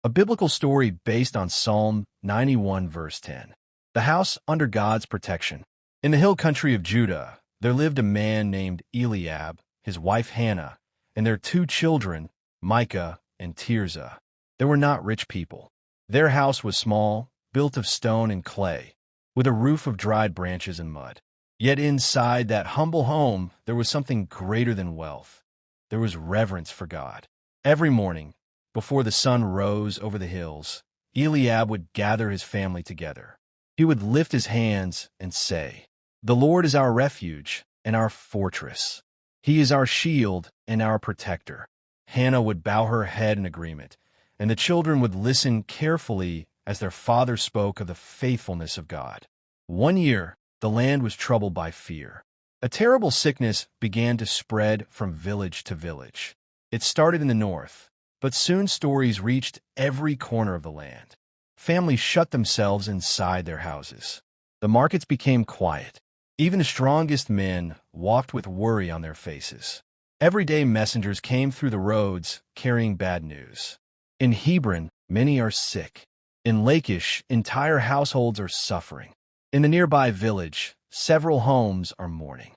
a biblical story based on Psalm 91, verse 10. The house under God's protection. In the hill country of Judah, there lived a man named Eliab, his wife Hannah, and their two children, Micah and Tirzah. They were not rich people. Their house was small, built of stone and clay, with a roof of dried branches and mud. Yet inside that humble home, there was something greater than wealth. There was reverence for God. Every morning, before the sun rose over the hills, Eliab would gather his family together. He would lift his hands and say, "The Lord is our refuge and our fortress. He is our shield and our protector." Hannah would bow her head in agreement, and the children would listen carefully as their father spoke of the faithfulness of God. One year, the land was troubled by fear. A terrible sickness began to spread from village to village. It started in the north, but soon stories reached every corner of the land. Families shut themselves inside their houses. The markets became quiet. Even the strongest men walked with worry on their faces. Everyday messengers came through the roads carrying bad news. In Hebron, many are sick. In Lachish, entire households are suffering. In the nearby village, several homes are mourning.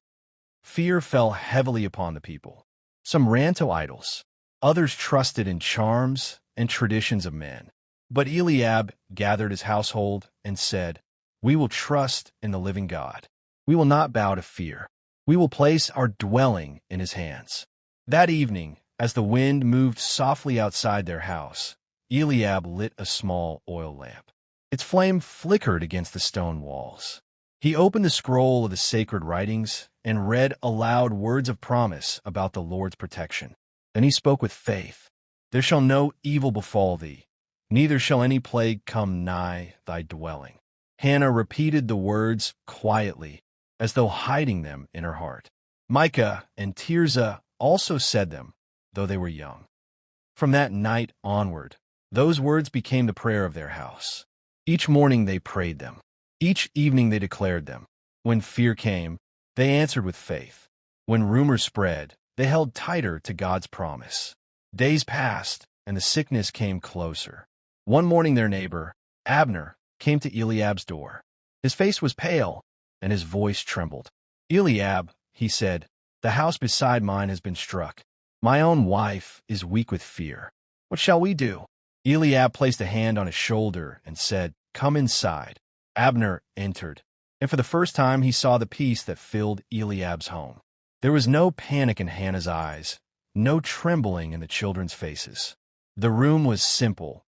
Fear fell heavily upon the people. Some ran to idols. Others trusted in charms and traditions of men. But Eliab gathered his household and said, "We will trust in the living God. We will not bow to fear. We will place our dwelling in his hands." That evening, as the wind moved softly outside their house, Eliab lit a small oil lamp. Its flame flickered against the stone walls. He opened the scroll of the sacred writings and read aloud words of promise about the Lord's protection. Then he spoke with faith, "There shall no evil befall thee, neither shall any plague come nigh thy dwelling." Hannah repeated the words quietly, as though hiding them in her heart. Micah and Tirzah also said them, though they were young. From that night onward, those words became the prayer of their house. Each morning they prayed them. Each evening they declared them. When fear came, they answered with faith. When rumors spread, they held tighter to God's promise. Days passed, and the sickness came closer. One morning their neighbor, Abner, came to Eliab's door. His face was pale, and his voice trembled. "Eliab," he said, "the house beside mine has been struck. My own wife is weak with fear. What shall we do?" Eliab placed a hand on his shoulder and said, "Come inside." Abner entered, and for the first time he saw the peace that filled Eliab's home. There was no panic in Hannah's eyes, no trembling in the children's faces. The room was simple,